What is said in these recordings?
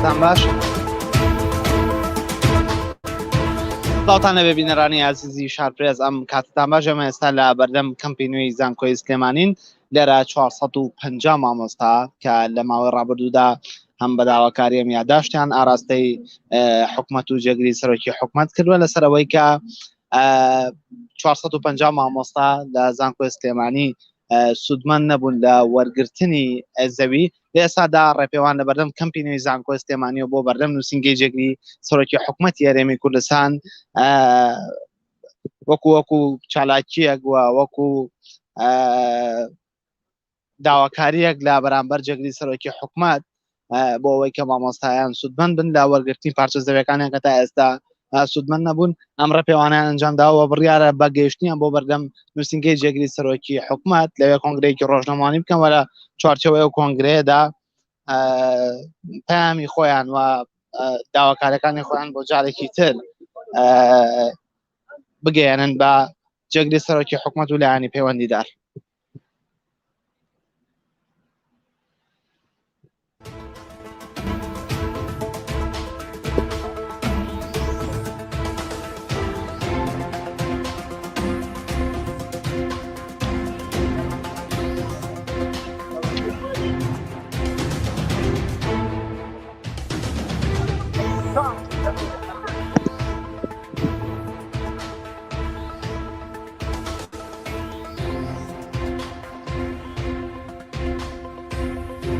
کاتتان باش سڵاتانە بە بینەرانی عزیزی شارپرێز ئەم کاتتان باش ئەمە ئێستا لە بەردەم کەمپی نوێی زانکۆی سلێمانین لێرە 450 مامۆستا کە لە ماوەی ڕابردوودا هەم بە داواکاری ئەم یادداشتیان ئاراستەی حکوومەت و جێگیری سەرۆکی حکوومەت کردووە لەسەرەوەی کە 450 مامۆستا لە زانکۆی سلێمانی سودمەند نەبوون لە وەرگرتنی زەوی لە ئێستادا ڕێپێوان لە بەردەم کەمپی نوێی زانکۆی سلێمانیەوە بۆ بەردەم نووسینگەی جێگیری سەرۆکی حکوومەتی هەرێمی کوردستان وەکو چالاکیەک وەکو داواکاریەک لە بەرامبەر جێگیری سەرۆکی حکوومەت بۆ ئەوەی کە مامۆستایان سودمەند بن لە وەرگرتنی پارچە زەویەکانیان کە تا ئێستا سودمەند نەبوون ئەم ڕێپێوانیان ئەنجامداوە بڕیارە بە گەیشتنیان بۆ بەردەم نووسینگەی جێگیری سەرۆکی حکوومەت لەوێ کۆنگرەیەکی ڕۆژنامەوانی بکەن لە چوارچەوەی ئەو کۆنگرەیەدا پەیامی خۆیان و داواکاریەکانی خۆیان بۆ جارێکی تر بگەیەنن بە جێگیری سەرۆکی حکوومەت و لایەنی پەیوەندیدار.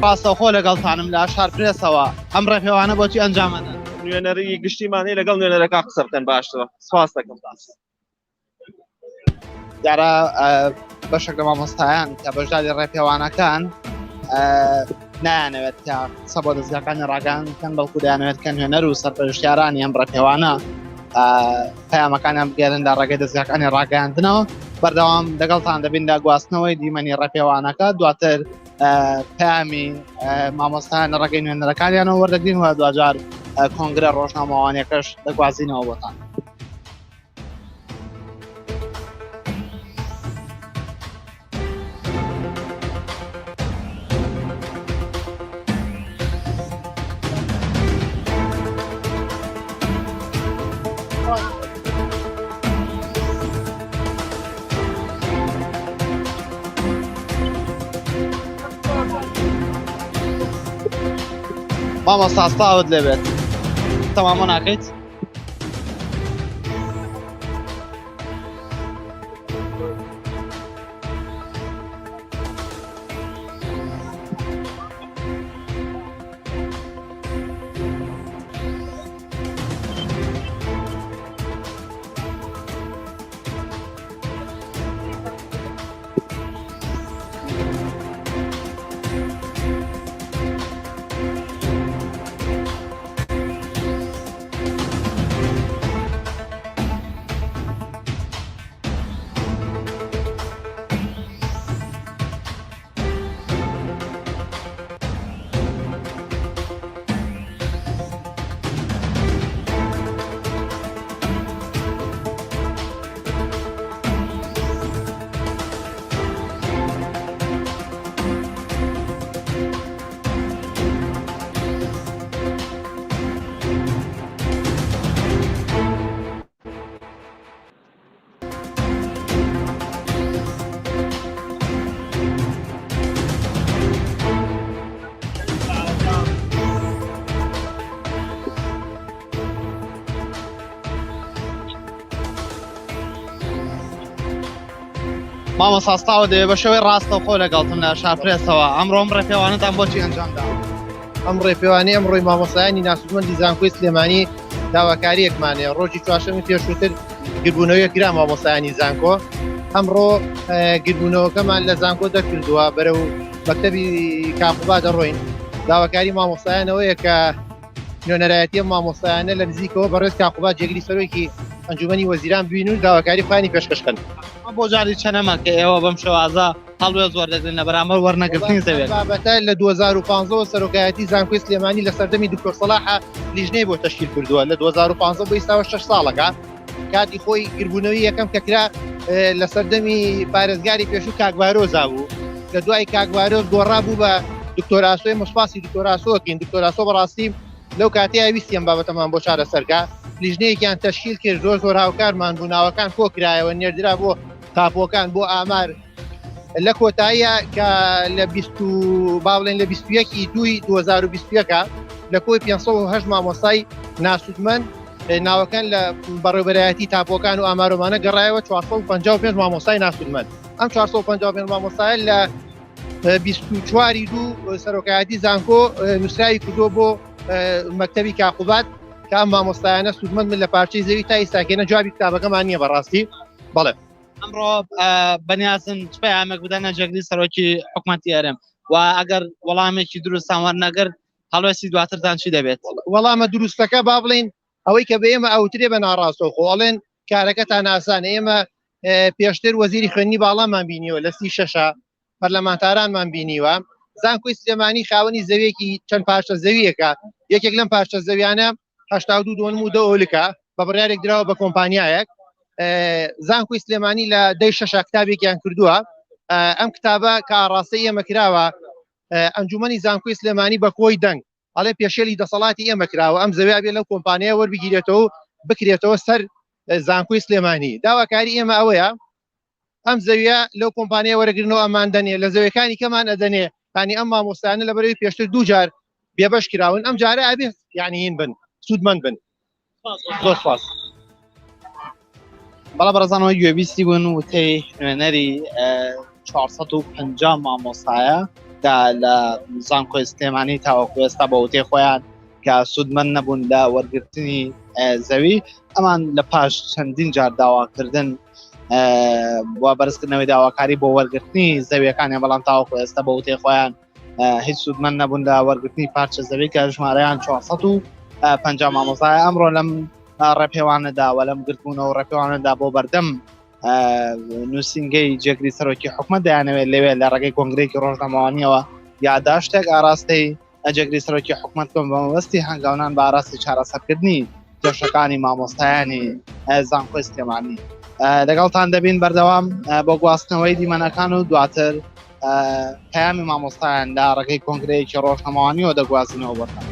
ڕاستەوخۆ لەگەڵتانم لە شارپرێسەوە ئەم ڕێپێوانە بۆچی ئەنجامەدەن؟ نوێنەری گشتیمانی لەگەڵ نوێنەرەکە قسە بکەن باشترە. سپاس دەکەم. دیارە بەشێک لە مامۆستایان کە بەشداری ڕێپێوانەکان نایانەوێت کە قسە بۆ دەستگاکانی ڕاگەیان بکەن بەڵکو دەیانەوێت کە نوێنەر و سەرپەرشتیارانی ئەم ڕێپێوانە پەیامەکانیان بگێرن لە ڕێگەی دەستگاکانی ڕاگەیاندنەوە بەردەوام لەگەڵتان دەبین لە گواستنەوەی دیمەنی ڕێپێوانەکە دواتر پەیامی مامۆستایان لە ڕێگەی نوێنەرەکانیانەوە وەردەگرین و دوجار کۆنگرە ڕۆژنامەوانیەکەش دەگوازینەوە بۆتان. مامۆستا سپاوت لێبێت تەمامە ناکەیت؟ مامۆستا سپاوت دەوێت بە شێوەی ڕاستەوخۆ لەگەڵتم لە شارپرێسەوە ئەمڕۆم ڕێپێوانەتان بۆچی ئەنجامداوە؟ ئەم ڕێپێوانەی ئەمڕۆی مامۆستایانی ناسودمەندی زانکۆی سلێمانی داواکاریەکمانەیە. ڕۆژی چوارشەممەی پێشووتر گربوونەوەی کرا مامۆستایانی زانکۆ. ئەمڕۆ گربوونەوەکەمان لە زانکۆ دەکردووە بەرەو مەکتەبی کاقوبا دەڕۆین. داواکاری مامۆستایانەوەیە کە نوێنەرایەتی مامۆستایانە لە نزیکەوە بەڕێز کاقوبا جێگیری سەرۆکی ئەنجومەنی وەزیران بوین و داواکاری خۆیانی پێشکەشکەن. بۆ جاری چەنەمە کە ئێوە بەم شێوازە هەڵوێز وەردەگرن لە بەرامبەر وەرنەگرتنی زەوێت. بابەتە لە 2015 سەرۆکایەتی زانکۆی سلێمانی لە سەردەمی دکتۆر سەلاح لیژنەی بۆ تەشکیل کردووە لە 2015 بۆ ئێستاوە 6 ساڵەکە. کاتی خۆی گربوونەوەی یەکەم کە کرا لە سەردەمی پارێزگاری پێشوو کاکبارۆزا بوو کە دوای کاکبارۆز گۆڕا بوو بە دکتۆر ئاسۆی مشپاسی دکتۆر ئاسۆکین. دکتۆر ئاسۆ بەڕاستی لەو کاتەیە ویستیان بابەتەمان بۆ چارەسەرکە لیژنەیەکیان تەشکیل کرد زۆر هاوکارمان بوو ناوەکان کۆکرایەوە نێردرا بۆ تاپۆکان بۆ ئامار لە کۆتاییە کە لە باڵێن لە 21 دوی 2021 لە کۆی 508 مامۆستای ناسوودمەند ناوەکان لە بەڕێوەبەرایەتی تاپۆکان و ئامارۆمانە گەڕایەوە 455 مامۆستای ناسوودمەند ئەم 455 مامۆستای لە 24 دوو سەرۆکایەتی زانکۆ نووسراوی کردۆ بۆ مەکتەبی کاقوبات کە ئەم مامۆستایانە سوودمەند من لە پارچەی زەوی تا ئێستاکەنە جوابی کتابەکەمان نییە بەڕاستی بەڵێ ئەمڕۆ بەنیازن پەیامێک بدەنە جێگری سەرۆکی حکوومەتی ئێرەم و ئەگەر وەڵامێکی دروستان وەرنەگرت هەڵوێستی دواترتان چی دەبێت وەڵامە دروستەکە با بڵین ئەوەی کە بە ئێمە ئەوترێ بە ناڕاستەوە خۆڵێن کارەکەتان ئاسانە ئێمە پێشتر وەزیری خوێندنی باڵامان بینیوە لە 36 پەرلەمانتارانمان بینیوە زانکۆی سلێمانی خاوەنی زەویەکی چەند پارچە زەویەکە یەکێک لەم پارچە زەویانە 82.2 ئۆلکە بە بڕیارێک درراوە بە کۆمپانیایەک زانکۆی سلێمانی لە دەی شەشا کتابێکیان کردووە ئەم کتابە کە ئاڕاستی ئێمە کراوە ئەنجومەنی زانکۆی سلێمانی بە کۆی دەنگ ئەڵێ پێشێلی دەسەڵاتی ئێمە کراوە ئەم زەویا بێ لەو کۆمپانیای وەربگیرێتەوە بکرێتەوە سەر زانکۆی سلێمانی داواکاری ئێمە ئەوەیە ئەم زەویە لەو کۆمپانیای وەرەگرنەوە ئەمان دەنێ لە زەویەکانی کەمان ئەدەنێ ینی ئەم مامۆستانە لە بەرەوەی پێشتر دوو جار بێبەش کراون ئەم جارە ئەبێ یعنی هین بن سوودمەند بن زۆر سپاس بەڵام بەڕێزانەوە گوێبیستی بوون وتەی نوێنەری 450 مامۆستایە کە لە زانکۆی سلێمانی تاوەکو ئێستا بە وتەی خۆیان کە سوودمەند نەبوون لە وەرگرتنی زەوی ئەمان لە پاش چەندین جار داواکردن بۆ بەرزکردنەوەی داواکاری بۆ وەرگرتنی زەویەکانیان بەڵام تاوەکو ئێستا بە وتەی خۆیان هیچ سوودمەند نەبوون لە وەرگرتنی پارچە زەوی کە ژمارەیان 450 مامۆستای ئەمڕۆ لەم ڕێپێوانەدا و لەم گرتبوونەوە ڕێپێوانەدا بۆ بەردەم نووسینگەی جێگری سەرۆکی حکوومەت دەیانەوێت لەوێ لە ڕێگەی کۆنگرێکی ڕۆژنامەوانیەوە یادداشتێک ئاراستەی جێگری سەرۆکی حکوومەت کۆم بەمەبەستی هەنگاونان بە ئاراستی چارەسەرکردنی کێشەکانی مامۆستایانی زانکۆی سلێمانی لەگەڵتان دەبین بەردەوام بۆ گواستنەوەی دیمەنەکان و دواتر پەیامی مامۆستایان لە ڕێگەی کۆنگرەیەکی ڕۆژنامەوانیەوە دەگوازینەوە بۆتان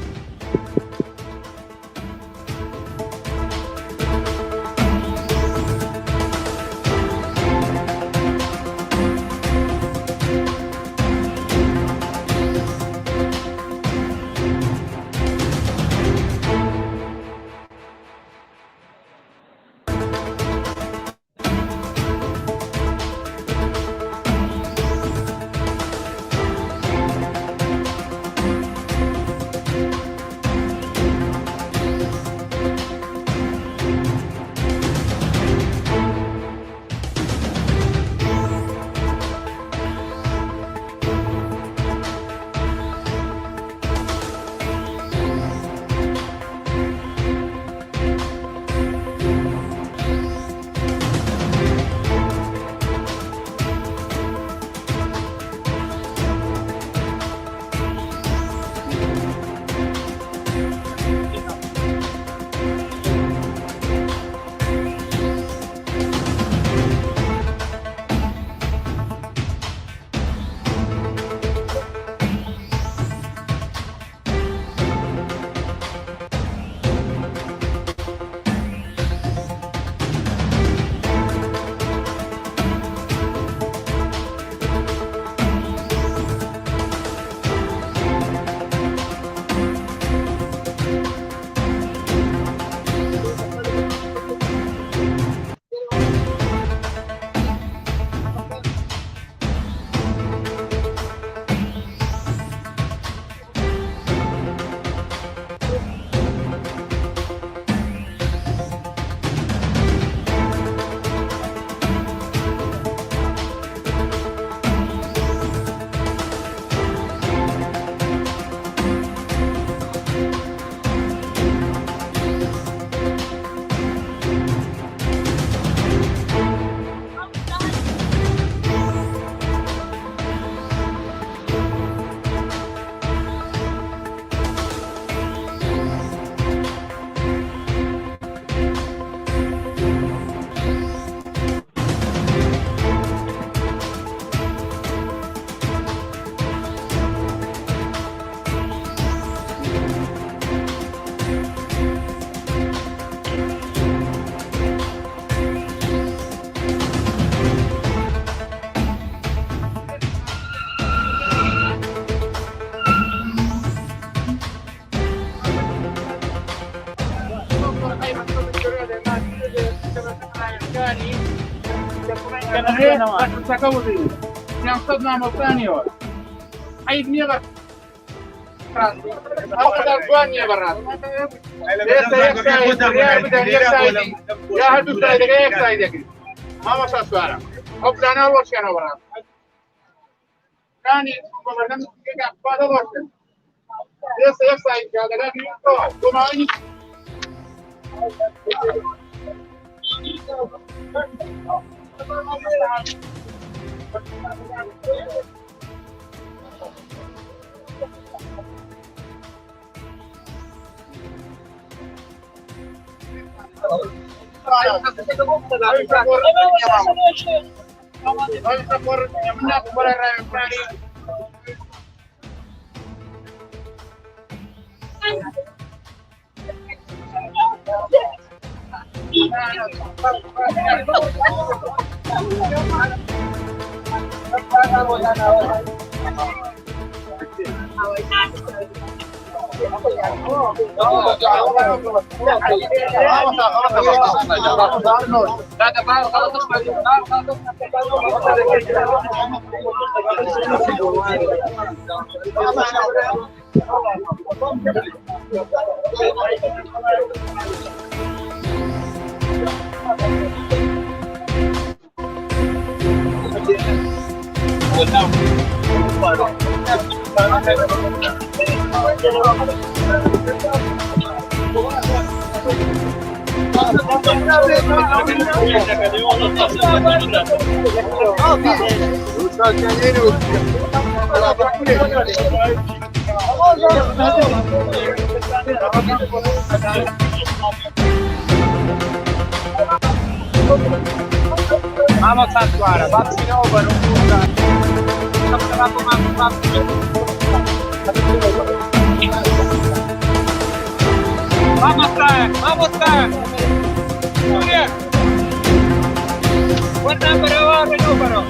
Vamos a actuar, vamos de nuevo con un Vamos a Muy bien. Buen número, va, buen número.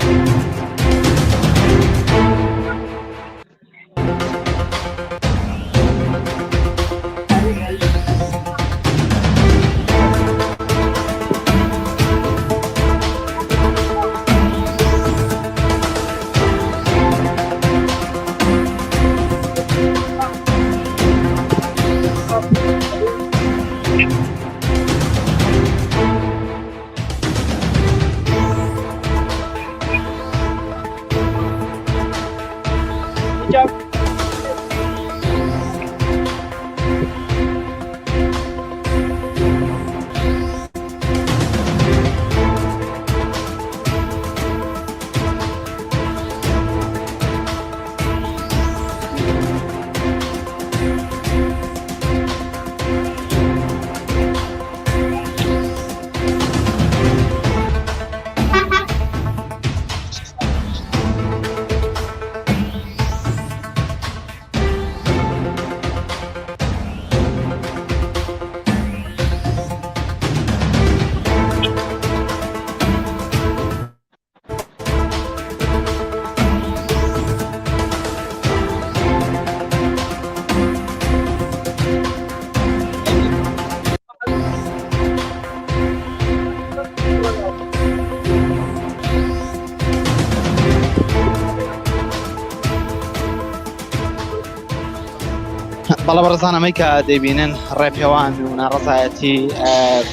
بەڵە بەڕزانەمەی کە دەیبینن ڕێپێوان و ناڕزایەتی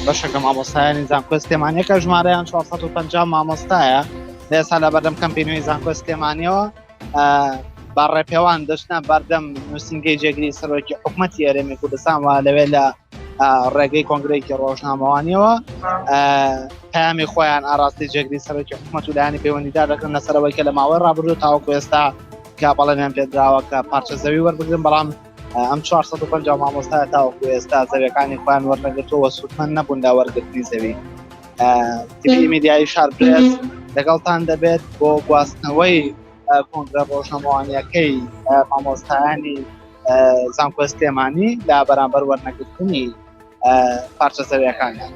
بەشەکە مامۆستایانی زانکۆ سلێمانیەکە ژمارەیان 450 مامۆستایە لە ئێستا لە بەردەم کەمپینۆی زانکۆ سلێمانیەوە با ڕێپێوان دەچنە بەردەم نووسینگەی جێگری سەرۆکی حکوومەتی هەرێمی کوردستان و لەوێ لە ڕێگەی کۆنگرەیەکی ڕۆژنامەوانیەوە پەیامی خۆیان ئاراستی جێگری سەرۆکی حکوومەت و لایەنی پەیوەندیدار دەکەن لەسەرەوەی کە لە ماوەی ڕابردوو تاوەکو ئێستا کە بەڵێنیان پێدراوە کە پارچە زەوی وەربگرن بەڵام ئەم 450 مامۆستای تاوەکو ئێستا زەویەکانی خۆیان وەرنەگرتووە سوودمەند نەبوون لە وەرگرتنی زەوی. تیڤی میدیای شارپرێس لەگەڵتان دەبێت بۆ گواستنەوەی کۆنگرە ڕۆژنامەوانیەکەی مامۆستایانی زانکۆ سلێمانی لە بەرامبەر وەرنەگرتنی پارچە زەویەکانیان.